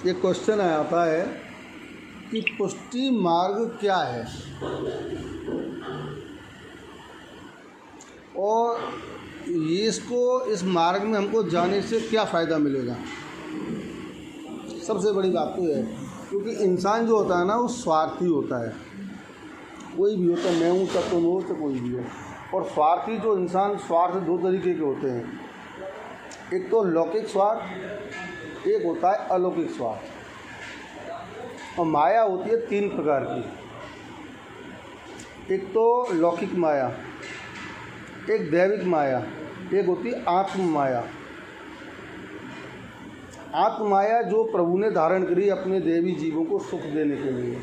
एक क्वेश्चन आता है कि पुष्टि मार्ग क्या है और इस मार्ग में हमको जाने से क्या फ़ायदा मिलेगा। सबसे बड़ी बात तो है क्योंकि इंसान जो होता है ना वो स्वार्थी होता है, कोई भी होता है, मैं हूँ तब तुम हो तो कोई भी हो। और स्वार्थी जो इंसान, स्वार्थ दो तरीके के होते हैं, एक तो लौकिक स्वार्थ, एक होता है अलौकिक स्वार्थ। और माया होती है 3 प्रकार की, एक तो लौकिक माया, एक दैविक माया, एक होती है आत्म माया। आत्म माया जो प्रभु ने धारण करी अपने देवी जीवों को सुख देने के लिए,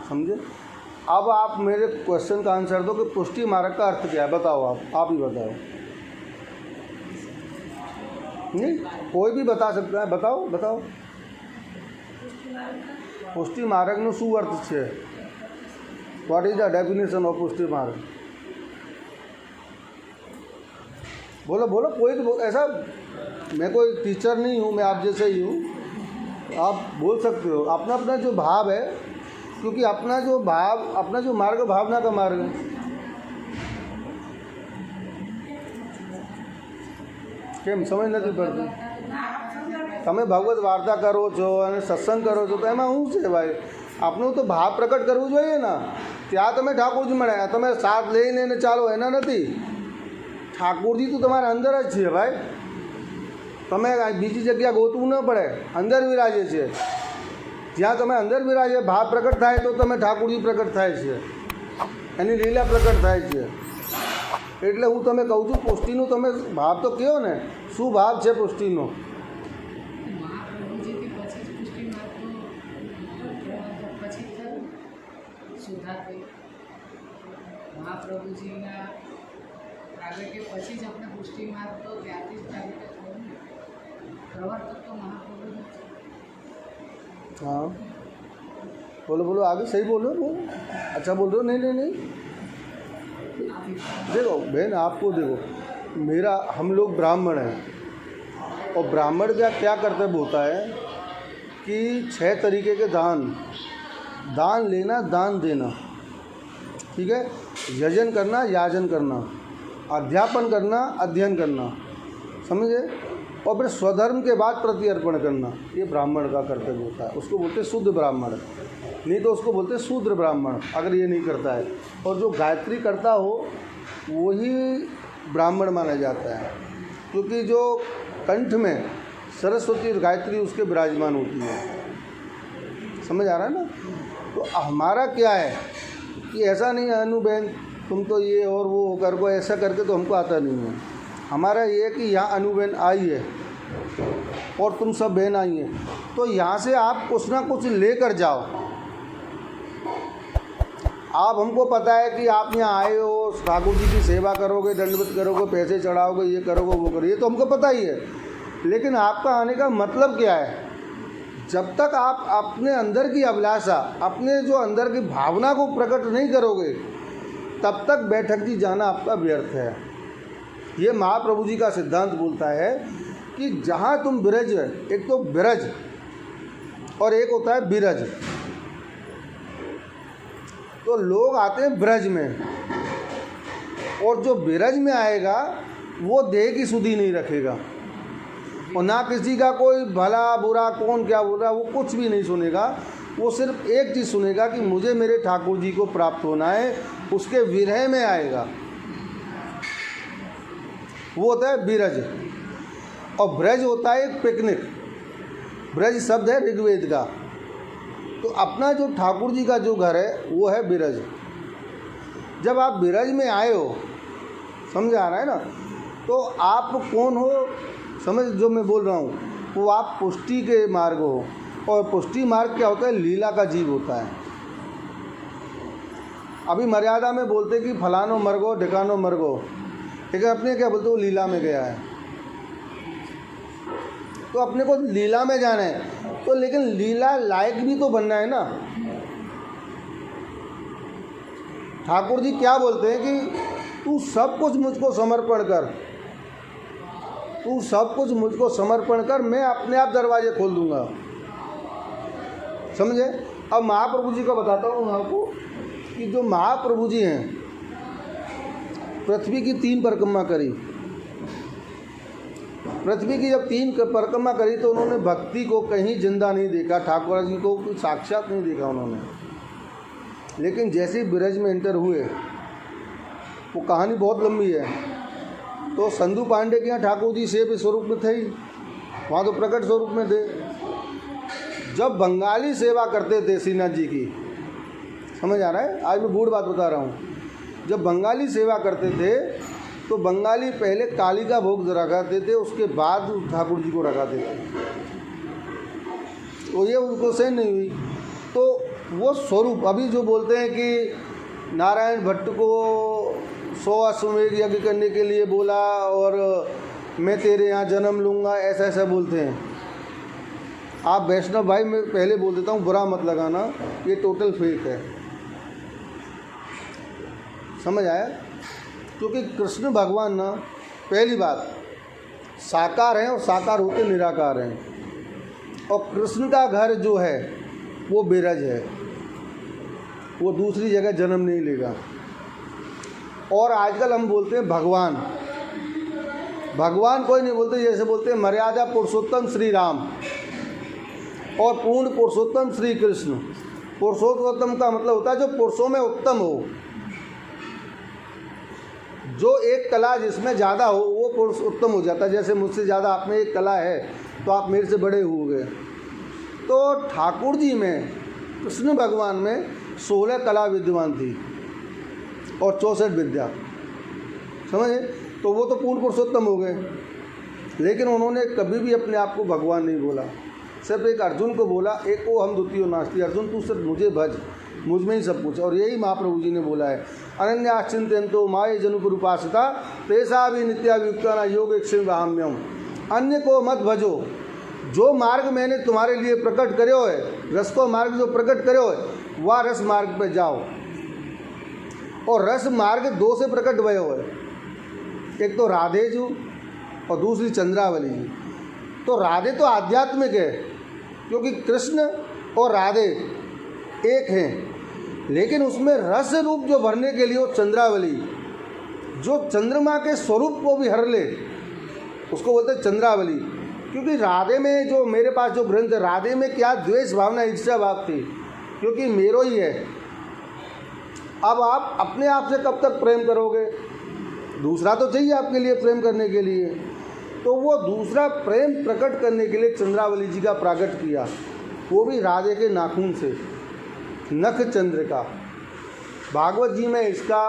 समझे। अब आप मेरे क्वेश्चन का आंसर दो कि पुष्टि मार्ग का अर्थ क्या है, बताओ। आप ही बताओ। नहीं, कोई भी बता सकता है, बताओ बताओ। पुष्टि मार्ग નો શું અર્થ છે? What is the definition of पुष्टि मार्ग? बोलो बोलो, कोई तो ऐसा, मैं कोई टीचर नहीं हूँ, मैं आप जैसे ही हूँ, आप बोल सकते हो। अपना अपना जो भाव है, क्योंकि अपना जो भाव, अपना जो मार्ग भावना का मार्ग है। કેમ સમજ નથી પડતી? તમે ભગવત વાર્તા કરો છો અને સત્સંગ કરો છો તો એમાં શું છે ભાઈ? આપણું તો ભાવ પ્રકટ કરવું જોઈએ ને। ત્યાં તમે ઠાકોરજી મળ્યા, તમે સાથ લઈને ચાલો એના નથી। ઠાકોરજી તો તમારા અંદર જ છે ભાઈ, તમે બીજી જગ્યા ગોતવું ન પડે, અંદર વિરાજે છે। જ્યાં તમે અંદર વિરાજે, ભાવ પ્રકટ થાય તો તમે ઠાકોરજી પ્રકટ થાય છે, એની લીલા પ્રકટ થાય છે। એટલે હું તમે કહું છું પુષ્ટિનો તમે ભાવ તો કહો ને, શું ભાવ છે પુષ્ટિનો? મહાપ્રભુજીના પ્રાગટ્ય પછી જ આપણે પુષ્ટિ માર્ગ તો ત્યારથી જ પ્રાગટ્ય થયું ને, પ્રવર્તક તો મહાપ્રભુ। हाँ बोलो बोलो, आगे सही बोलो, अच्छा बोल रहे हो। नहीं नहीं नहीं, देखो बहन, आपको देखो, मेरा, हम लोग ब्राह्मण हैं और ब्राह्मण क्या कर्तव्य होता है कि 6 तरीके के दान लेना, दान देना, ठीक है, यजन करना, याजन करना, अध्यापन करना, अध्ययन करना, समझे, और फिर स्वधर्म के बाद प्रत्यर्पण करना, ये ब्राह्मण का कर्तव्य होता है। उसको बोलते हैं शुद्ध ब्राह्मण, नहीं तो उसको बोलते हैं शूद्र ब्राह्मण अगर ये नहीं करता है। और जो गायत्री करता हो वही ब्राह्मण माना जाता है, क्योंकि जो कंठ में सरस्वती और गायत्री उसके विराजमान होती है। समझ आ रहा है ना? तो हमारा क्या है कि ऐसा नहीं है अनु बहन तुम तो ये और वो कर को ऐसा करके तो हमको आता नहीं है। हमारा ये है कि यहाँ अनु बहन आई है और तुम सब बहन आई हैं, तो यहाँ से आप कुछ ना कुछ लेकर जाओ। आप, हमको पता है कि आप यहाँ आए हो, ठाकुर जी की सेवा करोगे, दंडवत करोगे, पैसे चढ़ाओगे, ये करोगे, वो करोगे, ये तो हमको पता ही है। लेकिन आपका आने का मतलब क्या है? जब तक आप अपने अंदर की अभिलाषा, अपने जो अंदर की भावना को प्रकट नहीं करोगे, तब तक बैठक जी जाना आपका व्यर्थ है। ये महाप्रभु जी का सिद्धांत बोलता है कि जहाँ तुम विरज, एक तो विरज और एक होता है बिरज। तो लोग आते हैं ब्रज में, और जो बिरज में आएगा वो देह की सुधि नहीं रखेगा और ना किसी का कोई भला बुरा, कौन क्या बोल रहा है, वो कुछ भी नहीं सुनेगा। वो सिर्फ एक चीज़ सुनेगा कि मुझे मेरे ठाकुर जी को प्राप्त होना है, उसके विरह में आएगा। वो होता है बिरज। और ब्रज होता है एक पिकनिक। ब्रज शब्द है ऋग्वेद का। तो अपना जो ठाकुर जी का जो घर है वो है बिरज। जब आप बिरज में आए हो, समझ आ रहा है ना, तो आप कौन हो, समझ जो मैं बोल रहा हूँ, वो आप पुष्टि के मार्ग हो। और पुष्टि मार्ग क्या होता है? लीला का जीव होता है। अभी मर्यादा में बोलते कि फलानो मर्गो ढिकानो मर्गो, लेकिन अपने क्या बोलते, वो लीला में गया है। तो अपने को लीला में जाना है, तो लेकिन लीला लायक भी तो बनना है ना। ठाकुर जी क्या बोलते हैं कि तू सब कुछ मुझको समर्पण कर, तू सब कुछ मुझको समर्पण कर, मैं अपने आप दरवाजे खोल दूंगा। समझे। अब महाप्रभु जी का बताता हूँ आपको कि जो महाप्रभु जी हैं, पृथ्वी की 3 परिक्रमा करी। पृथ्वी की जब 3 परिक्रमा करी तो उन्होंने भक्ति को कहीं जिंदा नहीं देखा, ठाकुर जी को साक्षात नहीं देखा उन्होंने। लेकिन जैसे ही ब्रज में एंटर हुए, वो कहानी बहुत लंबी है, तो संधू पांडे के यहाँ ठाकुर जी सेव स्वरूप में थे ही, वहाँ तो प्रकट स्वरूप में थे। जब बंगाली सेवा करते थे श्रीनाथ जी की, समझ आ रहा है, आज मैं बूढ़ बात बता रहा हूँ, जब बंगाली सेवा करते थे तो बंगाली पहले काली का भोग रखाते थे, उसके बाद ठाकुर जी को रखाते थे। तो ये उनको सहन नहीं हुई, तो वो स्वरूप अभी जो बोलते हैं कि नारायण भट्ट को 100 अश्वमेध यज्ञ करने के लिए बोला और मैं तेरे यहाँ जन्म लूँगा, ऐसा ऐसा बोलते हैं। आप वैष्णव भाई, मैं पहले बोल देता हूँ, बुरा मत लगाना, ये टोटल फेक है, समझ आया। क्योंकि कृष्ण भगवान ना, पहली बात साकार हैं और साकार होते निराकार हैं, और कृष्ण का घर जो है वो बेरज है, वो दूसरी जगह जन्म नहीं लेगा। और आजकल हम बोलते हैं भगवान, भगवान कोई नहीं बोलते, जैसे बोलते हैं मर्यादा पुरुषोत्तम श्री राम और पूर्ण पुरुषोत्तम श्री कृष्ण। पुरुषोत्तम का मतलब होता है जो पुरुषों में उत्तम हो, जो एक कला जिसमें ज़्यादा हो वो पुरुष उत्तम हो जाता है। जैसे मुझसे ज़्यादा आप में एक कला है तो आप मेरे से बड़े होंगे। तो ठाकुर जी में, कृष्ण भगवान में 16 कला विद्यमान थी और 64 विद्या, समझे। तो वो तो पूर्ण पुरुषोत्तम हो गए, लेकिन उन्होंने कभी भी अपने आप को भगवान नहीं बोला, सिर्फ एक अर्जुन को बोला, एक को हम द्वितीय नास्ति, अर्जुन तू सिर्फ मुझे भज, मुझ में ही सब कुछ। और यही महाप्रभु जी ने बोला है, अनन्याश्चिंतयन्तो माये जनुपुरुपासिता तेषा भी नित्याभियुक्ता योगेक्षेमाम्यम। अन्य को मत भजो, जो मार्ग मैंने तुम्हारे लिए प्रकट करो है, रस को मार्ग जो प्रकट करो है, वह रस मार्ग पे जाओ। और रस मार्ग 2 से प्रकट भयो है, एक तो राधे जी और दूसरी चंद्रावली जी। तो राधे तो आध्यात्मिक है, क्योंकि कृष्ण और राधे एक हैं, लेकिन उसमें रस रूप जो भरने के लिए वो चंद्रावली, जो चंद्रमा के स्वरूप को भी हर ले, उसको बोलते हैं चंद्रावली। क्योंकि राधे में जो मेरे पास जो ग्रंथ है, राधे में क्या द्वेष भावना, ईर्ष्या भाव थी, क्योंकि मेरो ही है। अब आप अपने आप से कब तक प्रेम करोगे, दूसरा तो चाहिए आपके लिए प्रेम करने के लिए। तो वो दूसरा प्रेम प्रकट करने के लिए चंद्रावली जी का प्राकट किया, वो भी राधे के नाखून से, नख चंद्र का। भागवत जी में इसका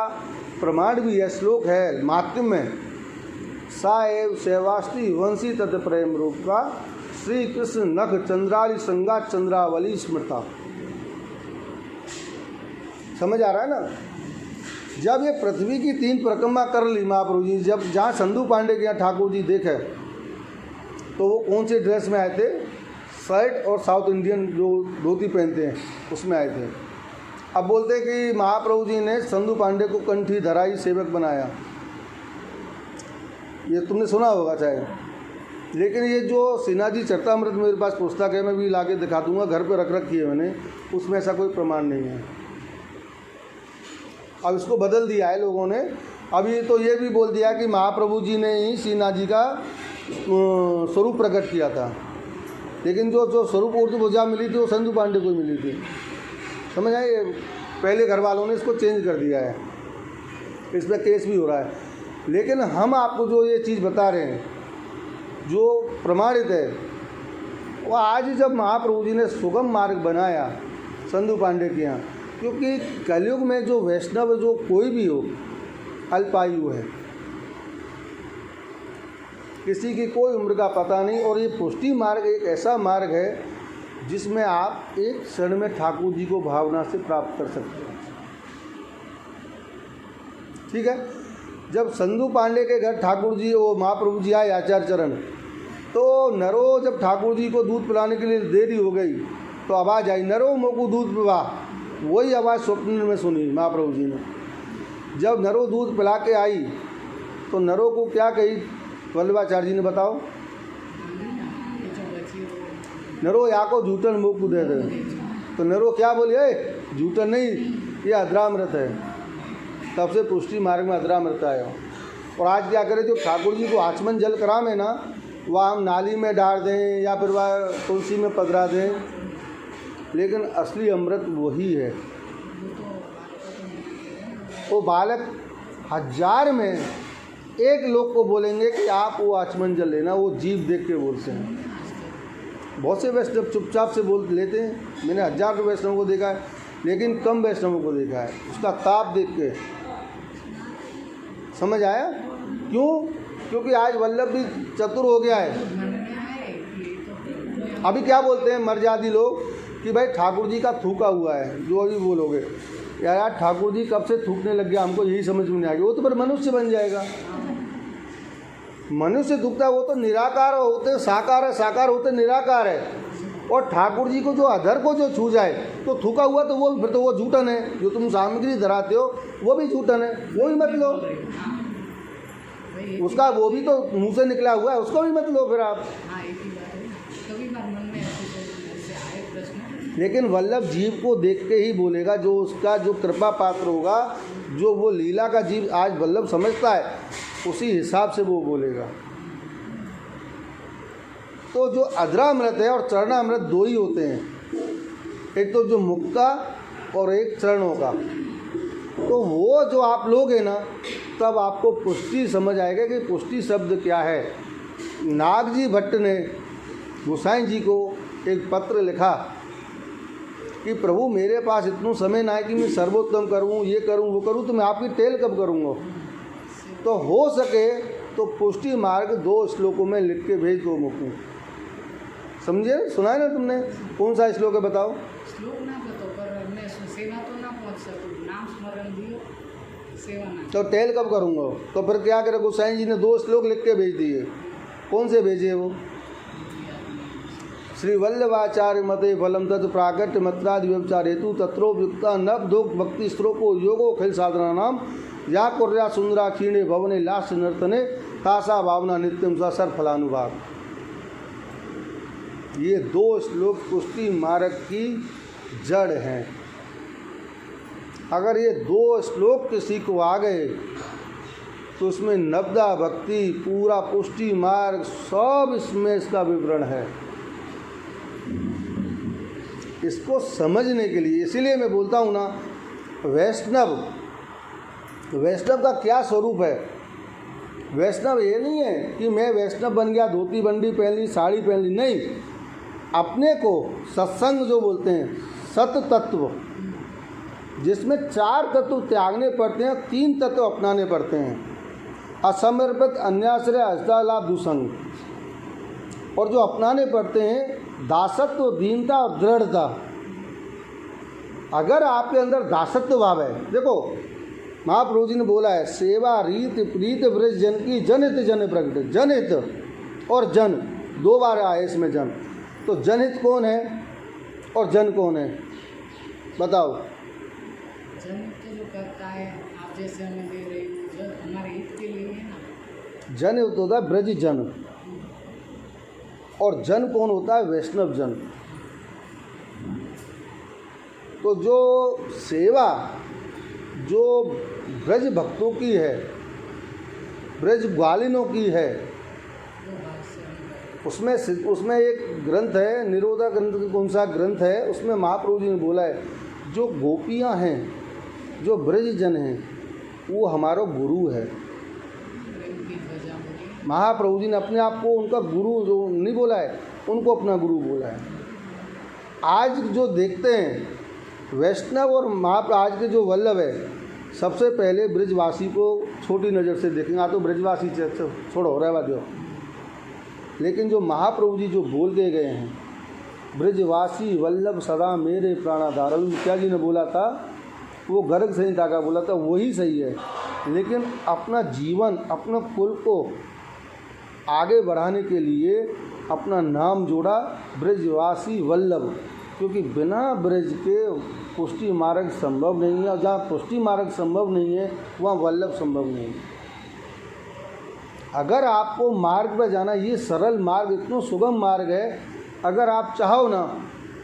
प्रमाण भी है, श्लोक है मातृ में, सा एव सेवास्ति वंशी तत् प्रेम रूप का श्री कृष्ण नख चंद्राली संगा चंद्रावली स्मृता। समझ आ रहा है ना। जब ये पृथ्वी की 3 परिक्रमा कर ली महाप्रभु जी, जब जहाँ संधू पांडे के यहाँ ठाकुर जी देखे, तो वो कौन से ड्रेस में आए थे, शर्ट और साउथ इंडियन जो धोती पहनते हैं उसमें आए थे। अब बोलते हैं कि महाप्रभु जी ने संधू पांडे को कंठी धराई सेवक बनाया, ये तुमने सुना होगा चाहे। लेकिन ये जो सिन्हा जी चरतामृत मेरे पास पुस्तक है, मैं भी लाके दिखा दूंगा, घर पे रख रखी है मैंने, उसमें ऐसा कोई प्रमाण नहीं है। अब इसको बदल दिया है लोगों ने। अभी तो ये भी बोल दिया कि महाप्रभु जी ने ही सिन्हा जी का स्वरूप प्रकट किया था, लेकिन जो स्वरूप उर्दू भुजा मिली थी वो संधू पांडे को मिली थी, समझ आए। पहले घर वालों ने इसको चेंज कर दिया है, इस पर केस भी हो रहा है। लेकिन हम आपको जो ये चीज़ बता रहे हैं जो प्रमाणित है, वो आज जब महाप्रभु जी ने सुगम मार्ग बनाया संधू पांडे के यहाँ, क्योंकि कलयुग में जो वैष्णव जो कोई भी हो अल्पायु है, किसी की कोई उम्र का पता नहीं। और ये पुष्टि मार्ग एक ऐसा मार्ग है जिसमें आप एक क्षण में ठाकुर जी को भावना से प्राप्त कर सकते हैं। ठीक है। जब संधू पांडे के घर ठाकुर जी वो महाप्रभु जी आए आचार्य चरण, तो नरो जब ठाकुर जी को दूध पिलाने के लिए देरी हो गई तो आवाज़ आई, नरो मोकू दूध पिला। वही आवाज़ स्वप्न में सुनी महाप्रभु जी ने। जब नरो दूध पिला के आई तो नरो को क्या कही वल्लभाचार्य जी ने, बताओ। नरो या को झूठन मोकू दे दे, तो नरो क्या बोले, जूठन नहीं, ये अधरामृत है। तब से पुष्टि मार्ग में अधरामृत आया। और आज क्या करें, जो ठाकुर जी को आचमन जल करावे ना, वह हम नाली में डाल दें या फिर वह तुलसी में पधरा दें, लेकिन असली अमृत वही है। वो बालक 1000 में एक लोग को बोलेंगे कि आप वो आचमन जल लेना, वो जीभ देख के बोलते हैं। बहुत से वैष्णव चुपचाप से बोल लेते हैं। मैंने 1000 वैष्णवों को देखा है, लेकिन कम वैष्णवों को देखा है उसका ताप देख के। समझ आया? क्यों? क्योंकि आज वल्लभ भी चतुर हो गया है। अभी क्या बोलते हैं मर्यादी लोग कि भाई ठाकुर जी का थूका हुआ है, जो अभी बोलोगे यार ठाकुर जी कब से थूकने लग गया, हमको यही समझ में नहीं आ गया। वो तो फिर मनुष्य बन जाएगा। मनुष्य दुखता है, वो तो निराकार होते साकार है, साकार होते निराकार है। और ठाकुर जी को जो अधर को जो छू जाए तो थूका हुआ, तो वो फिर तो वो झूठन है। जो तुम सामग्री धराते हो वो भी झूठन है, वो भी मत लो। उसका वो भी तो मुंह से निकला हुआ है, उसको भी मत लो फिर आप। लेकिन वल्लभ जीव को देख के ही बोलेगा, जो उसका जो कृपा पात्र होगा, जो वो लीला का जीव आज वल्लभ समझता है, उसी हिसाब से वो बोलेगा। तो जो अधरामृत है और चरणामृत दो ही होते हैं, एक तो जो मुख का और एक चरणों का। तो वो जो आप लोगे ना, तब आपको पुष्टि समझ आएगा कि पुष्टि शब्द क्या है। नागजी भट्ट ने गोसाई जी को एक पत्र लिखा कि प्रभु मेरे पास इतना समय ना है कि मैं सर्वोत्तम करूं, ये करूं, वो करूं, तो मैं आपकी टेल कब करूंगा। तो हो सके तो पुष्टि मार्ग 2 श्लोकों में लिख के भेज दो मुझको। समझे? सुना है ना तुमने? कौन सा श्लोक है बताओ? श्लोक ना बताओ, पर मैं सेवा तो ना पहुंच सकूं, नाम स्मरण दियो, सेवा ना। तो टेल कब करूंगा? तो फिर क्या करे, गोसाई जी ने 2 श्लोक लिख के भेज दिए। कौन से भेजे वो? श्री वल्लभाचार्य मते फलम तत् प्राकट्य मत्रादि व्यवचार हेतु तत्रोपयुक्ता नव दुख भक्ति श्लोको योगो खिल साधना नाम या कुर्या सुंदरा क्षीणे भवने लास्य नर्तने तासा भावना नित्यम सर फलानुभाग। ये 2 श्लोक पुष्टि मार्ग की जड़ हैं। अगर ये 2 श्लोक किसी को आ गए तो उसमें नवदा भक्ति, पूरा पुष्टि मार्ग, सब इसमें इसका विवरण है। इसको समझने के लिए, इसीलिए मैं बोलता हूँ ना, वैष्णव का क्या स्वरूप है। वैष्णव ये नहीं है कि मैं वैष्णव बन गया, धोती बंडी पहन ली, साड़ी पहन ली, नहीं। अपने को सत्संग जो बोलते हैं, सत तत्व, जिसमें 4 तत्व त्यागने पड़ते हैं, 3 तत्व अपनाने पड़ते हैं। असमर्पित, अन्याश्रय, हस्तालाभ, दुसंग। और जो अपनाने पड़ते हैं दासत्व, दीनता और दृढ़ता। अगर आपके अंदर दासत्व भाव है, देखो महाप्रभु जी ने बोला है, सेवा रीत प्रीत ब्रज जन की जनहित जन प्रगट। जनहित और जन 2 बार आए इसमें जन। तो जनहित कौन है और जन कौन है बताओ? जन तो जो करता है, आप जैसे हमें दे रहे हो, जो हमारे हित के लिए है ना। जन होता है ब्रज जन, और जन कौन होता है? वैष्णव जन। तो जो सेवा जो ब्रज भक्तों की है, ब्रज ग्वालिनों की है, उसमें एक ग्रंथ है, निरोधा ग्रंथ, कौन सा ग्रंथ है, उसमें महाप्रभु जी ने बोला है, जो गोपियाँ हैं, जो ब्रज जन हैं, वो हमारा गुरु है। महाप्रभु जी ने अपने आप को उनका गुरु जो नहीं बोला है, उनको अपना गुरु बोला है। आज जो देखते हैं वैष्णव और आज के जो वल्लभ है, सबसे पहले ब्रजवासी को छोटी नज़र से देखेंगे। तो ब्रजवासी छोड़ो, रहवा दो। लेकिन जो महाप्रभु जी जो बोल के गए हैं, ब्रजवासी वल्लभ सदा मेरे प्राणाधार, मुखिया जी ने बोला था, वो गर्ग संहिता का बोला था, वही सही है। लेकिन अपना जीवन, अपना कुल को आगे बढ़ाने के लिए अपना नाम जोड़ा ब्रजवासी वल्लभ, क्योंकि बिना ब्रज के पुष्टि मार्ग संभव नहीं है। और जहाँ पुष्टि मार्ग संभव नहीं है, वहाँ वल्लभ संभव नहीं है। अगर आपको मार्ग पर जाना, ये सरल मार्ग, इतना सुगम मार्ग है, अगर आप चाहो ना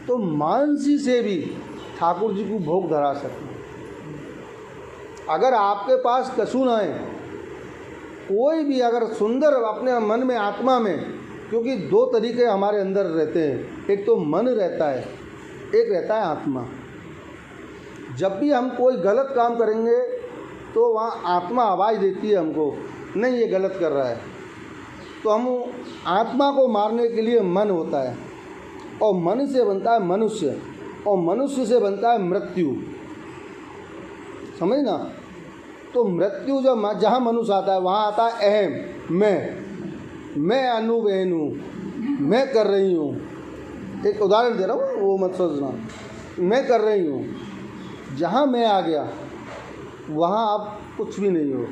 तो मानसी से भी ठाकुर जी को भोग धरा सकते। अगर आपके पास कछु ना है, कोई भी अगर सुंदर अपने मन में, आत्मा में, क्योंकि दो तरीके हमारे अंदर रहते हैं, एक तो मन रहता है, एक रहता है आत्मा। जब भी हम कोई गलत काम करेंगे तो वहाँ आत्मा आवाज़ देती है हमको, नहीं ये गलत कर रहा है, तो हम आत्मा को मारने के लिए मन होता है, और मन से बनता है मनुष्य, और मनुष्य से बनता है मृत्यु। समझ ना? तो मृत्यु जब जहाँ मनुष्य आता है वहाँ आता है अहम, मैं अनु बहनू, मैं कर रही हूँ। एक उदाहरण दे रहा हूँ, वो मत सोचना, मैं कर रही हूँ। जहाँ मैं आ गया वहाँ आप कुछ भी नहीं हो,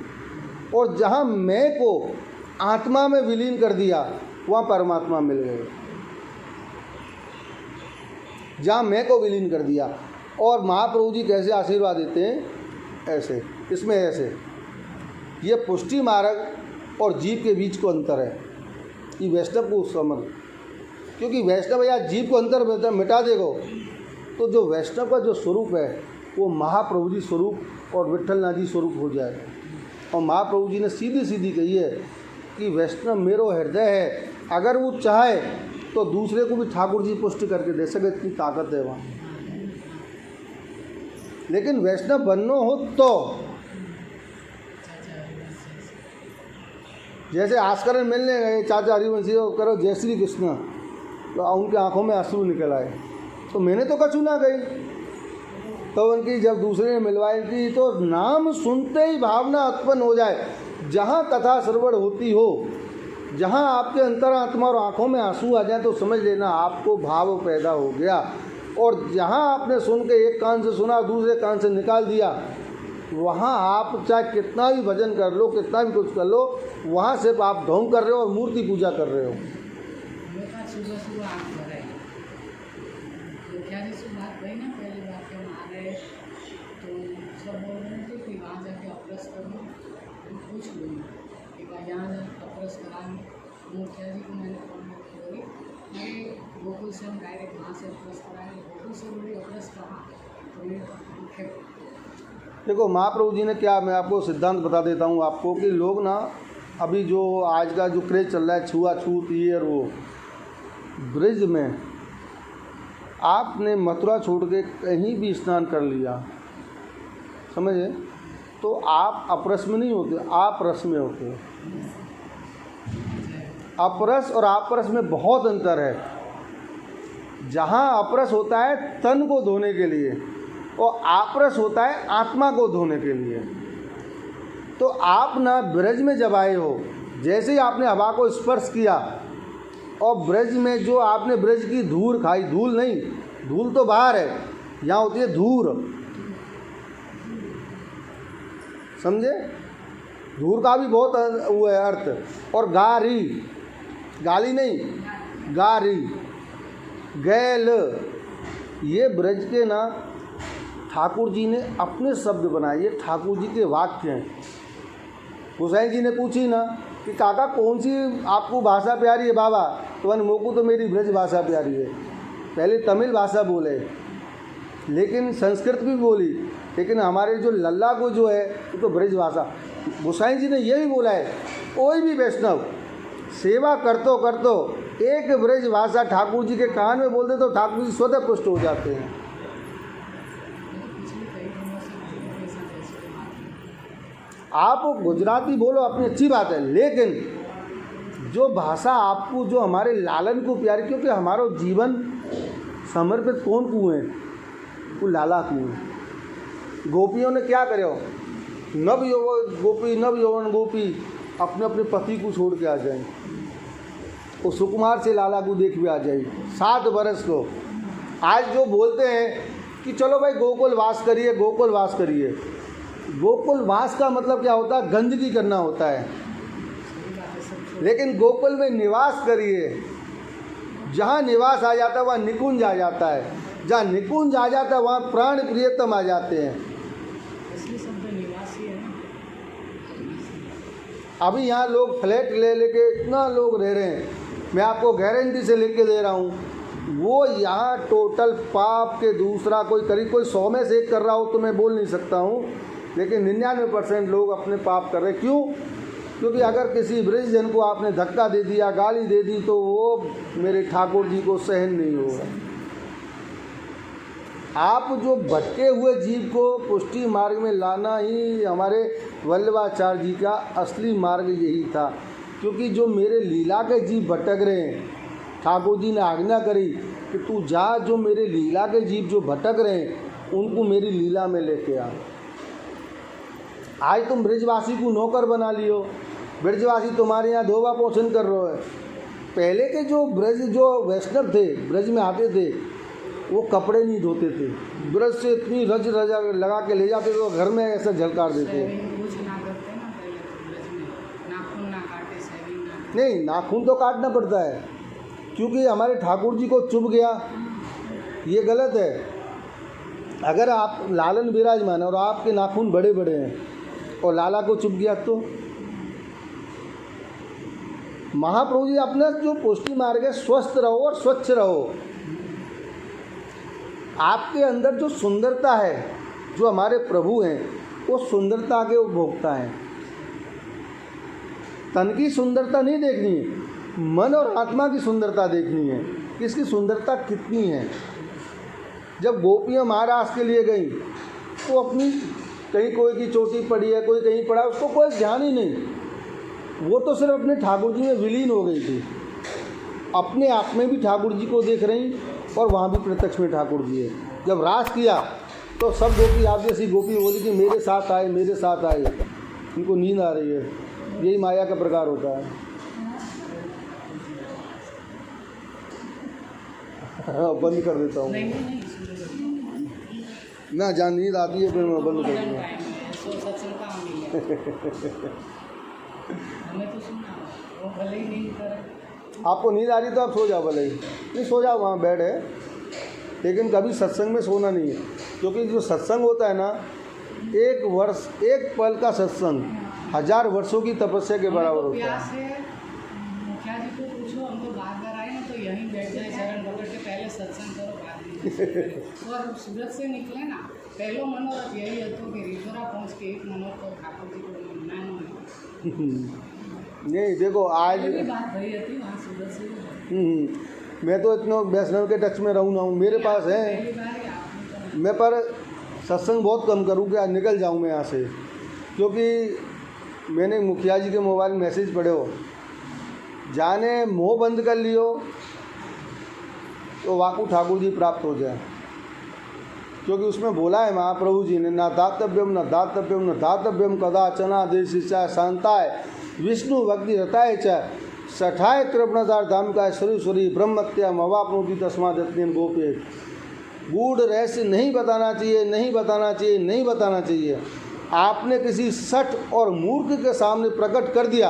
और जहाँ मैं को आत्मा में विलीन कर दिया वहाँ परमात्मा मिल गए। जहाँ मैं को विलीन कर दिया। और महाप्रभु जी कैसे आशीर्वाद देते हैं, ऐसे, इसमें ऐसे, ये पुष्टि मार्ग और जीव के बीच को अंतर है, ये वैष्णव को समझ। क्योंकि वैष्णव या जीव को अंतर मिटा देगो तो जो वैष्णव का जो स्वरूप है वो महाप्रभु जी स्वरूप और विट्ठलनाथ जी स्वरूप हो जाएगा। और महाप्रभु जी ने सीधी सीधी कही है कि वैष्णव मेरो हृदय है, अगर वो चाहे तो दूसरे को भी ठाकुर जी पुष्टि करके दे सके, इतनी ताकत है वहाँ। लेकिन वैष्णव बनना हो तो, जैसे आस्करण मिलने गए चाचा हरिवंशी करो जय श्री कृष्ण, तो उनकी आंखों में आंसू निकल आए, तो मैंने तो कछु ना गई। तो उनकी जब दूसरे ने मिलवाई थी तो नाम सुनते ही भावना उत्पन्न हो जाए। जहाँ कथा श्रवण होती हो, जहाँ आपके अंतरात्मा और आंखों में आंसू आ जाए तो समझ लेना आपको भाव पैदा हो गया। और जहाँ आपने सुन के एक कान से सुना दूसरे कान से निकाल दिया, वहाँ आप चाहे कितना भी भजन कर लो, कितना भी कुछ कर लो, वहाँ सिर्फ आप ढोंग कर रहे हो और मूर्ति पूजा कर रहे हो। सुबह सुबह आँख भरे तो क्या जैसे बात भाई ना, पहले बात के मारे तो सब बोल रहे थे कि वहाँ जाके अप्रेस करूँ, पूछ लूँ कि भाई यहाँ जाकर अप्रेस कराएंगे। मुखिया जी को मैंने फोन करके बोली, अरे गोकुल से हम डायरेक्ट वहाँ से अप्रेस कराएंगे। गोकुल से बोली अप्रेस कहाँ, तो ये देखो महाप्रभु जी ने क्या, मैं आपको सिद्धांत बता देता हूँ आपको कि लोग ना अभी जो आज का जो क्रेज चल रहा है छुआछूत ये और वो, ब्रिज में आपने मथुरा छोड़ के कहीं भी स्नान कर लिया, समझे, तो आप अपरस में नहीं होते, आप रस में होते हो। अपरस और आपरस में बहुत अंतर है। जहाँ अपरस होता है तन को धोने के लिए और आपरस होता है आत्मा को धोने के लिए। तो आप ना ब्रज में जब आए हो, जैसे ही आपने हवा को स्पर्श किया और ब्रज में जो आपने ब्रज की धूल खाई, धूल नहीं, धूल तो बाहर है, यहाँ होती है धूर, समझे, धूर का भी बहुत वो है अर्थ। और गारी, गाली नहीं, गारी, गैल, ये ब्रज के ना ठाकुर जी ने अपने शब्द बनाए, ये ठाकुर जी के वाक्य हैं। हुसैन जी ने पूछी ना कि काका कौन सी आपको भाषा प्यारी है बाबा, तो मैंने मोको तो मेरी ब्रज भाषा प्यारी है। पहले तमिल भाषा बोले, लेकिन संस्कृत भी बोली, लेकिन हमारे जो लल्ला को जो है वो तो ब्रज भाषा। हुसैन जी ने ये भी बोला है, कोई भी वैष्णव सेवा करतो करतो एक ब्रज भाषा ठाकुर जी के कान में बोल दे तो ठाकुर जी स्वतः पुष्ट हो जाते हैं। आप गुजराती बोलो अपनी अच्छी बात है, लेकिन जो भाषा आपको, जो हमारे लालन को प्यारी, क्योंकि हमारा जीवन समर्पित कौन को है, वो लाला को है। गोपियों ने क्या करे हो, नव यौवन गोपी, नव यौवन गोपी अपने अपने पति को छोड़ के आ जाए, वो सुकुमार से लाला को देख भी आ जाए 7 बरस को। आज जो बोलते हैं कि चलो भाई गोकुल वास करिए, गोकुल वास करिए, गोकुल वास का मतलब क्या होता है, गंदगी करना होता है। लेकिन गोकुल में निवास करिए, जहाँ निवास आ जाता है वहाँ निकुंज आ जाता है, जहाँ निकुंज आ जाता है वहाँ प्राण प्रियतम आ जाते हैं। अभी यहाँ लोग फ्लैट ले लेके इतना लोग रह रहे हैं, मैं आपको गारंटी से लेके दे रहा हूँ वो यहाँ टोटल पाप के दूसरा कोई करीब कोई 100 में से 1 कर रहा हो तो मैं बोल नहीं सकता हूँ, लेकिन 99% लोग अपने पाप कर रहे। क्यों? क्योंकि अगर किसी ब्रजजन को आपने धक्का दे दिया, गाली दे दी, तो वो मेरे ठाकुर जी को सहन नहीं होगा। आप जो भटके हुए जीव को पुष्टि मार्ग में लाना ही हमारे वल्लभाचार्य जी का असली मार्ग यही था। क्योंकि जो मेरे लीला के जीव भटक रहे हैं, ठाकुर जी ने आज्ञा करी कि तू जा, जो मेरे लीला के जीव जो भटक रहे हैं उनको मेरी लीला में लेके आ। आज तुम ब्रजवासी को नौकर बना लियो, ब्रजवासी तुम्हारे यहाँ धोबा पोषण कर रहे हो। पहले के जो वैष्णव थे, ब्रज में आते थे, वो कपड़े नहीं धोते थे, ब्रज से इतनी रज रजा लगा के ले जाते थे, तो घर में ऐसा झलकार देते। नहीं, नाखून तो काटना पड़ता है, क्योंकि हमारे ठाकुर जी को चुभ गया, ये गलत है। अगर आप लालन विराजमान है और आपके नाखून बड़े बड़े हैं और लाला को चुभ गया, तो महाप्रभु जी अपना जो पुष्टि मार्ग है, स्वस्थ रहो और स्वच्छ रहो। आपके अंदर जो सुंदरता है, जो हमारे प्रभु हैं, वो सुंदरता के उपभोक्ता हैं। तन की सुंदरता नहीं देखनी है, मन और आत्मा की सुंदरता देखनी है कि इसकी सुंदरता कितनी है। जब गोपियाँ महाराज के लिए गई तो अपनी कहीं कोई की चोटी पड़ी है, कोई कहीं पड़ा, उसको कोई ध्यान ही नहीं। वो तो सिर्फ अपने ठाकुर जी में विलीन हो गई थी, अपने आप में भी ठाकुर जी को देख रही और वहाँ भी प्रत्यक्ष में ठाकुर जी है। जब रास किया तो सब गोपी, आप जैसी गोपी बोली कि मेरे साथ आए, मेरे साथ आए, उनको नींद आ रही है। यही माया का प्रकार होता है। बंद कर देता हूँ ना, जहाँ नींद आती है फिर मैं बंद कर दूँगा। आपको नींद आ रही तो आप सो जाओ, भले ही नहीं सो जाओ, वहाँ बेड है, लेकिन कभी सत्संग में सोना नहीं है। क्योंकि जो सत्संग होता है ना, 1 वर्ष 1 पल का सत्संग 1000 वर्षों की तपस्या के बराबर होता है। मुखिया जी को पूछो, हम तो बार-बार आए ना, तो यहीं बैठ जाए चरण पकड़ के, पहले सत्संग करो बाद में। और सूरत से निकले ना, पहलो मनोरथ यही હતો कि रिधोरा पहुँच के एक मनोरथ तो ठाकुर जी को मनाना है। नहीं देखो, आज बात भई थी वहाँ सूरत से। मैं तो इतना वैष्णव के टच में रहूँ ना हूँ, मेरे पास है, मैं पर सत्संग बहुत कम करूँ कि आज निकल जाऊँ मैं यहाँ से। क्योंकि मैंने मुखिया जी के मोबाइल में मैसेज पढ़े हो, जाने मुँह बंद कर लियो तो वाकू ठाकुर जी प्राप्त हो जाए। क्योंकि उसमें बोला है महाप्रभु जी ने, न दातव्यम न दातव्यम न दातव्यम कदाचना देशिचा शांताय विष्णु भक्ति रताय च सठाय कृपणदार धाम का स्वरी ब्रह्मत्या मवापनोति तस्मादत्न गोपे। गूढ़ रहस्य नहीं बताना चाहिए, नहीं बताना चाहिए, नहीं बताना चाहिए। आपने किसी सठ और मूर्ख के सामने प्रकट कर दिया,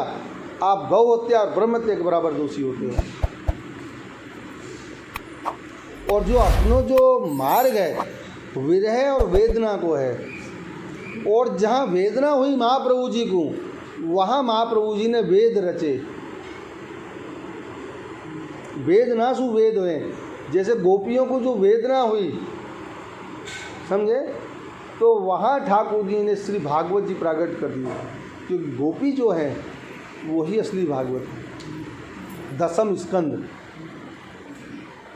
आप गौ हत्या और ब्रह्म हत्या के बराबर दोषी होते हो। और जो अपनो जो मार्ग है विरह और वेदना को है, और जहाँ वेदना हुई महाप्रभु जी को, वहाँ महाप्रभु जी ने वेद रचे। वेदना सु वेद हुए, जैसे गोपियों को जो वेदना हुई, समझे, तो वहाँ ठाकुर जी ने श्री भागवत जी प्रकट कर दिए। क्योंकि गोपी जो है वही असली भागवत है, 10वें स्कंद।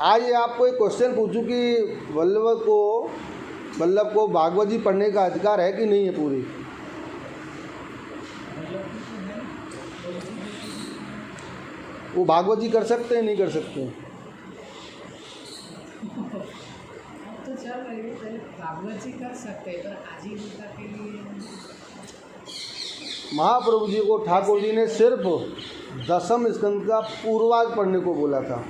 आज ये आपको एक क्वेश्चन पूछूं कि वल्लभ को भागवत जी पढ़ने का अधिकार है कि नहीं है पूरी? वो भागवत जी कर सकते हैं, नहीं कर सकते हैं? तो चल रही है, भागवत जी कर सकते हैं, पर आजीविका के लिए महाप्रभु जी को ठाकुर जी ने सिर्फ 10वें स्कंद का पूर्वार्ध पढ़ने को बोला था,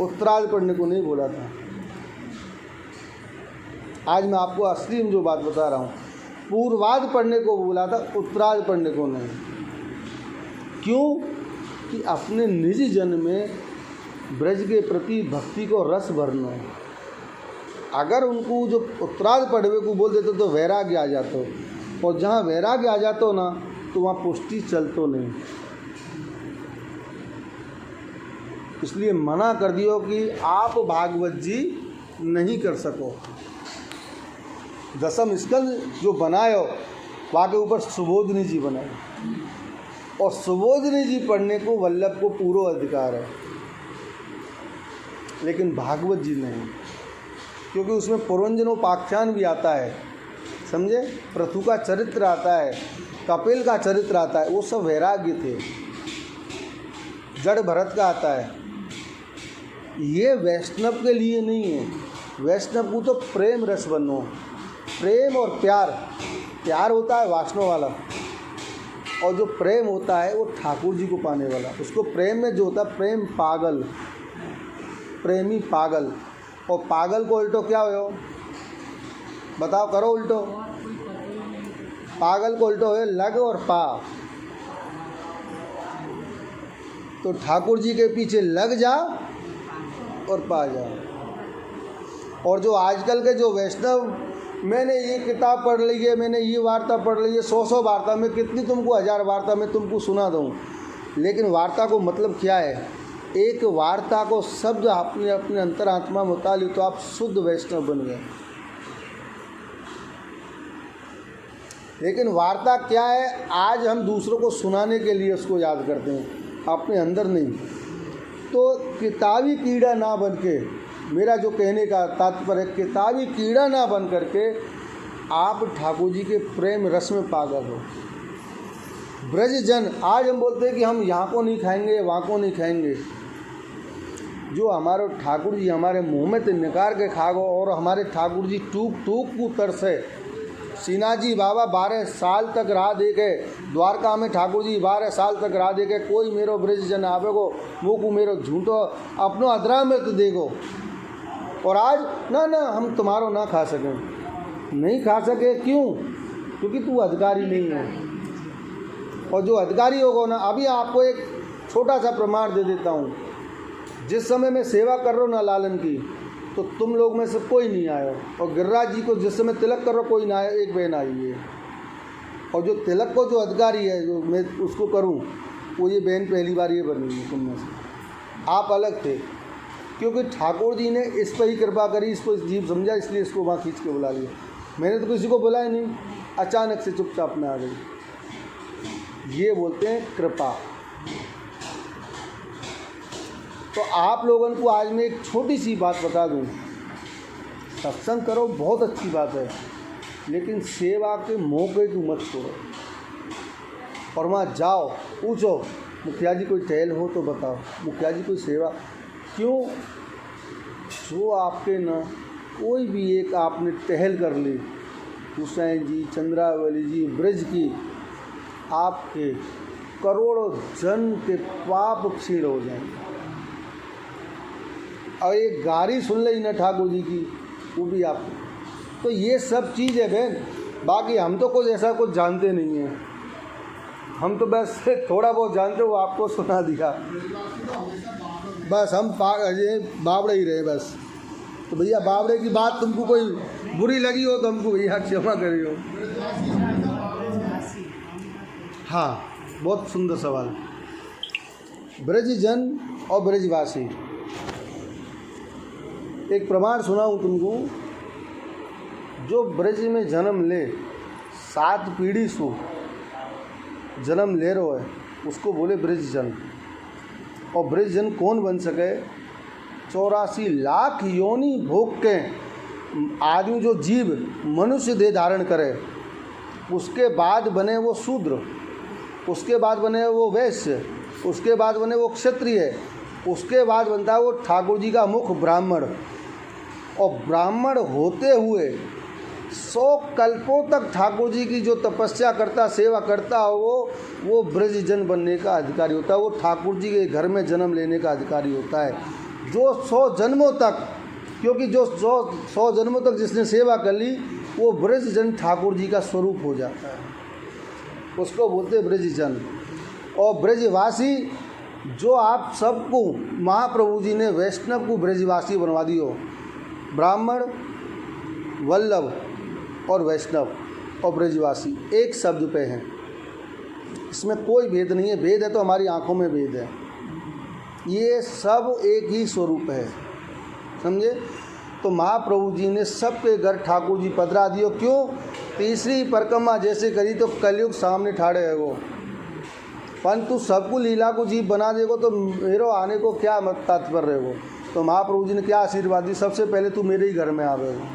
उत्तरार्ध पढ़ने को नहीं बोला था। आज मैं आपको असली में जो बात बता रहा हूँ, पूर्वार्ध पढ़ने को बोला था, उत्तरार्ध पढ़ने को नहीं। क्यों? कि अपने निजी जन में ब्रज के प्रति भक्ति को रस भरना है। अगर उनको जो उत्तरार्ध पढ़वे को बोल देते तो वैराग्य आ जाता, और जहाँ वैराग्य आ जाता हो ना, तो वहाँ पुष्टि चलतो नहीं। इसलिए मना कर दियो कि आप भागवत जी नहीं कर सको। दसम स्कंद जो बनायो वहाँ के ऊपर सुबोधनी जी बनाए, और सुबोधनी जी पढ़ने को वल्लभ को पूरा अधिकार है, लेकिन भागवत जी नहीं, क्योंकि उसमें पुरंजनोपाख्यान भी आता है, समझे, पृथु का चरित्र आता है, कपिल का चरित्र आता है, वो सब वैराग्य थे। जड़ भरत का आता है, ये वैष्णव के लिए नहीं है। वैष्णव को तो प्रेम रस बनो, प्रेम और प्यार होता है वासना वाला, और जो प्रेम होता है वो ठाकुर जी को पाने वाला। उसको प्रेम में जो होता है प्रेम पागल, प्रेमी पागल, और पागल को उल्टो क्या हो, बताओ, करो उल्टो। पागल को उल्टो है लग और पा। तो ठाकुर जी के पीछे लग जा और पा जा। और जो आजकल के जो वैष्णव, मैंने ये किताब पढ़ ली है, मैंने ये वार्ता पढ़ ली है, 100 वार्ता में कितनी तुमको 1000 वार्ता में तुमको सुना दूँ, लेकिन वार्ता को मतलब क्या है? एक वार्ता को शब्द अपने अपने अंतरात्मा में उतार ली तो आप शुद्ध वैष्णव बन गए। लेकिन वार्ता क्या है? आज हम दूसरों को सुनाने के लिए उसको याद करते हैं, अपने अंदर नहीं। तो किताबी कीड़ा ना बन के, मेरा जो कहने का तात्पर्य, किताबी कीड़ा ना बन करके आप ठाकुर जी के प्रेम रस में पागल हो। ब्रज जन, आज हम बोलते हैं कि हम यहाँ को नहीं खाएंगे, वहाँ को नहीं खाएंगे। जो हमारे ठाकुर जी हमारे मुँह में तो निकाल के खा गो, और हमारे ठाकुर जी टूक टूक को तरसे। सीना जी बाबा 12 साल तक राह देखे, द्वारका में ठाकुर जी 12 साल तक राह देखे, कोई मेरो ब्रज जन आवे गो, वो को मेरो झूठो अपनो अदरा में तो देगो। और आज ना ना हम तुम्हारो ना खा सकें, नहीं खा सके, क्यों? क्योंकि तू अधिकारी नहीं है। और जो अधिकारी होगा ना, अभी आपको एक छोटा सा प्रमाण दे देता हूँ। जिस समय मैं सेवा कर रहा हूँ ना लालन की, तो तुम लोग में से कोई नहीं आया, और गिरिराज जी को जिस समय तिलक कर रहा कोई ना आया, एक बहन आई है। और जो तिलक को जो अधिकारी है, जो मैं उसको करूँ, वो ये बहन पहली बार ये बनी है तुम में से। आप अलग थे, क्योंकि ठाकुर जी ने इस पर ही कृपा करी, इसको इस जीव समझा, इसलिए इसको वहाँ खींच के बुला लिया। मैंने तो किसी को बुलाया नहीं, अचानक से चुपचाप में आ गई। ये बोलते हैं कृपा। तो आप लोगों को आज मैं एक छोटी सी बात बता दूं, सत्संग करो बहुत अच्छी बात है, लेकिन सेवा के मौके को मत छोड़ो। और वहाँ जाओ, पूछो मुखिया जी कोई टहल हो तो बताओ, मुखिया जी कोई सेवा, क्यों? जो आपके ना कोई भी एक आपने टहल कर ली, हुसैन जी, चंद्रावली जी, ब्रज की, आपके करोड़ों जन के पाप क्षीण हो जाएंगे। और एक गारी सुन ली ना ठाकुर जी की, वो भी आप। तो ये सब चीज़ है बहन, बाकी हम तो कुछ ऐसा कुछ जानते नहीं हैं, हम तो बस थोड़ा बहुत जानते, वो आपको सुना दिया, बस हम ये बावड़े ही रहे बस। तो भैया बावड़े की बात तुमको कोई बुरी लगी हो तो हमको भैया क्षमा करियो। हाँ, बहुत सुंदर सवाल। ब्रज जन और ब्रजवासी, एक प्रमाण सुनाऊं तुमको। जो ब्रज में जन्म ले, 7 पीढ़ी सु जन्म ले रहो है, उसको बोले ब्रज जन। और ब्रज जन कौन बन सके? 84 लाख योनि भोग के आदमी, जो जीव मनुष्य देह धारण करे, उसके बाद बने वो शूद्र, उसके बाद बने वो वैश्य, उसके बाद बने वो क्षत्रिय, उसके बाद बनता है वो ठाकुर जी का मुख ब्राह्मण। और ब्राह्मण होते हुए 100 कल्पों तक ठाकुर जी की जो तपस्या करता, सेवा करता हो, वो ब्रज जन बनने का अधिकारी होता है, वो ठाकुर जी के घर में जन्म लेने का अधिकारी होता है। जो 100 जन्मों तक, क्योंकि जो 100 जन्मों तक जिसने सेवा कर ली, वो ब्रज जन ठाकुर जी का स्वरूप हो जाता है, उसको बोलते हैं ब्रज जन। और ब्रजवासी, जो आप सबको महाप्रभु जी ने वैष्णव को ब्रजवासी बनवा दियो, ब्राह्मण, वल्लभ और वैष्णव और ब्रजवासी एक शब्द पे हैं, इसमें कोई भेद नहीं है। भेद है तो हमारी आंखों में भेद है। ये सब एक ही स्वरूप है, समझे। तो महाप्रभु जी ने सबके घर ठाकुर जी पधरा दियो। क्यों? तीसरी परिक्रमा जैसे करी तो कलयुग सामने ठाड़े है वो, परंतु सबको लीला को जीव बना देगो तो मेरो आने को क्या मत तात्पर्य है वो। तो महाप्रभु जी ने क्या आशीर्वाद दी, सबसे पहले तू मेरे ही घर में आवेगा।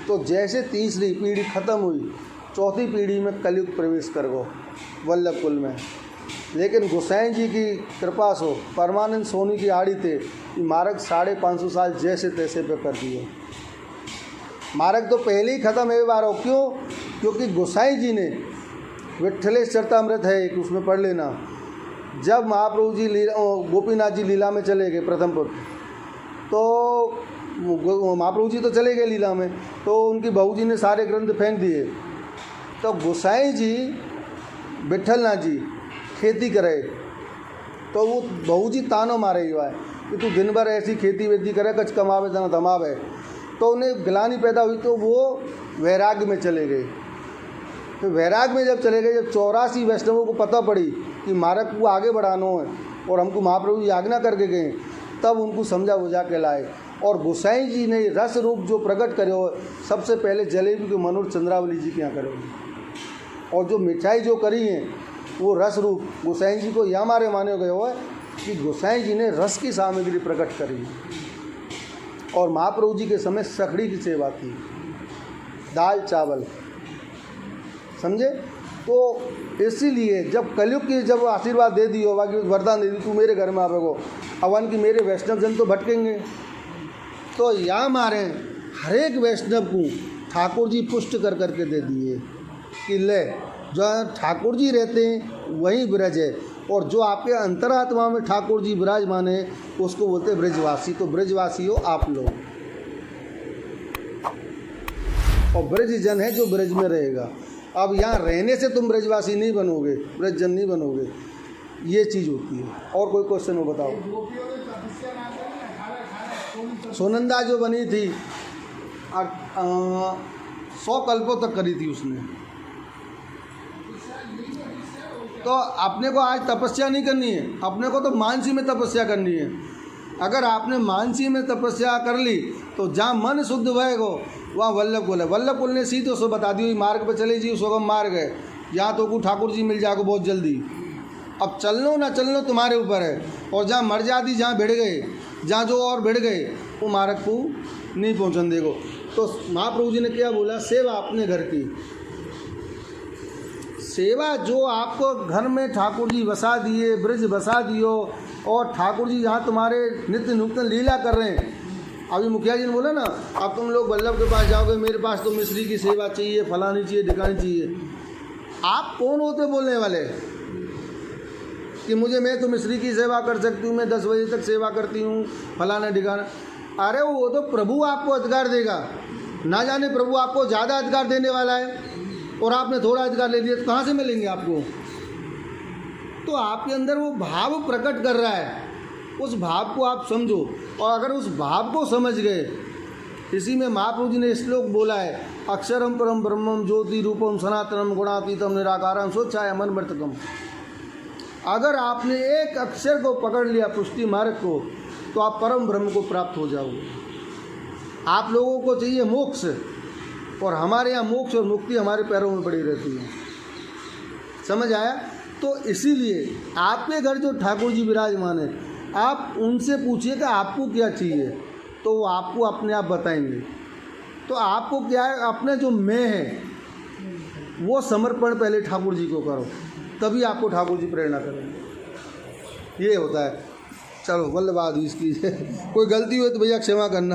तो जैसे तीसरी पीढ़ी खत्म हुई, चौथी पीढ़ी में कलयुग प्रवेश कर गो वल्लभ कुल में। लेकिन गोसाई जी की कृपा सो परमानंद सोनी की आड़ी थे कि मार्ग 550 साल जैसे तैसे पे कर दिए। मार्ग तो पहले ही खत्म है बार। क्यों? क्योंकि गोसाई जी ने विठलेश चरितामृत है एक, उसमें पढ़ लेना। जब महाप्रभु जी गोपीनाथ जी लीला में चले गए प्रथम पुर, तो महाप्रभु जी तो चले गए लीला में, तो उनकी बहू जी ने सारे ग्रंथ फेंक दिए। तो गोसाई जी विठलनाथ जी खेती करे, तो वो बहू जी तानो मारे हुआ है कि तू दिन भर ऐसी खेती वेती करे, कच कमावे तना धमावे। तो उन्हें गिलानी पैदा हुई, तो वो वैराग्य में चले गए। तो वैराग्य में जब चले गए, जब 84 वैष्णवों को पता पड़ी कि मार्ग को आगे बढ़ाना है और हमको महाप्रभु जी आज्ञा करके गए, तब उनको समझा बुझा के लाए। और गोसाई जी ने रस रूप जो प्रकट करे हो, सबसे पहले जलेबी के मनोहर चंद्रावली जी के यहाँ करे, और जो मिठाई जो करी है वो रस रूप गोसाई जी को यह मारे माने गए हो है कि गोसाई जी ने रस की सामग्री प्रकट करी। और महाप्रभु जी के समय सखड़ी की सेवा की, दाल चावल, समझे। तो इसीलिए जब कलयुग की जब आशीर्वाद दे दी हो, बाकी वरदान दे दी तू मेरे घर में आवेगो, अवन की मेरे वैष्णव जन तो भटकेंगे। तो यहाँ मारे हर एक वैष्णव को ठाकुर जी पुष्ट कर करके दे दिए कि ले जो ठाकुर जी रहते हैं वही ब्रज है, और जो आपके अंतरात्मा में ठाकुर जी विराजमान है उसको बोलते हैं ब्रजवासी। तो ब्रजवासी हो आप लोग, और ब्रज जन है जो ब्रज में रहेगा। अब यहाँ रहने से तुम ब्रजवासी नहीं बनोगे, ब्रज जन नहीं बनोगे, ये चीज़ होती है। और कोई क्वेश्चन हो बताओ। सोनंदा जो बनी थी 100 कल्पों तक करी थी उसने। तो अपने को आज तपस्या नहीं करनी है, अपने को तो मानसी में तपस्या करनी है। अगर आपने मानसी में तपस्या कर ली तो जहाँ मन शुद्ध भएगो वहाँ वल्लभ कुल है। वल्लभ कुल ने सीधे सो बता दी मार्ग पे चले जी, सुगम मार्ग है, यहाँ तो को ठाकुर जी मिल जाएगा बहुत जल्दी। अब चलनो ना चलनो तुम्हारे ऊपर है। और जहाँ मर जाती, जहाँ भिड़ गए, जहाँ जो और भिड़ गए, वो मार्ग को नहीं पहुँचन देगो। तो महाप्रभु जी ने क्या बोला, सेवा अपने घर की सेवा। जो आपको घर में ठाकुर जी बसा दिए, ब्रज बसा दियो, और ठाकुर जी यहाँ तुम्हारे नित्य नूतन लीला कर रहे हैं। अभी मुखिया जी ने बोला ना, अब तुम लोग वल्लभ के पास जाओगे, मेरे पास तो मिश्री की सेवा चाहिए, फलानी चाहिए, ढिकानी चाहिए। आप कौन होते बोलने वाले कि मैं तो मिश्री की सेवा कर सकती हूँ, मैं 10 बजे तक सेवा करती हूँ, फलाना ढिकाना। अरे वो तो प्रभु आपको अधिकार देगा, ना जाने प्रभु आपको ज़्यादा अधिकार देने वाला है और आपने थोड़ा अधिकार ले लिया, तो कहाँ से मिलेंगे आपको। तो आपके अंदर वो भाव प्रकट कर रहा है, उस भाव को आप समझो। और अगर उस भाव को समझ गए, इसी में महाप्रभु जी ने श्लोक बोला है, अक्षरम परम ब्रह्मम ज्योति रूपम सनातनम गुणातीतम निराकारम स्वच्छायम अनवर्तकम। अगर आपने एक अक्षर को पकड़ लिया, पुष्टि मार्ग को, तो आप परम ब्रह्म को प्राप्त हो जाओगे। आप लोगों को चाहिए मोक्ष, और हमारे यहाँ मोक्ष और मुक्ति हमारे पैरों में पड़ी रहती है। समझ आया। तो इसीलिए आपके घर जो ठाकुर जी विराजमान है, आप उनसे पूछिए कि आपको क्या चाहिए, तो वो आपको अपने आप बताएंगे। तो आपको क्या है, अपने जो मैं है वो समर्पण पहले ठाकुर जी को करो, तभी आपको ठाकुर जी प्रेरणा करेंगे। ये होता है। चलो वल्लभ आदि इसकी कोई गलती हुई तो भैया क्षमा करना।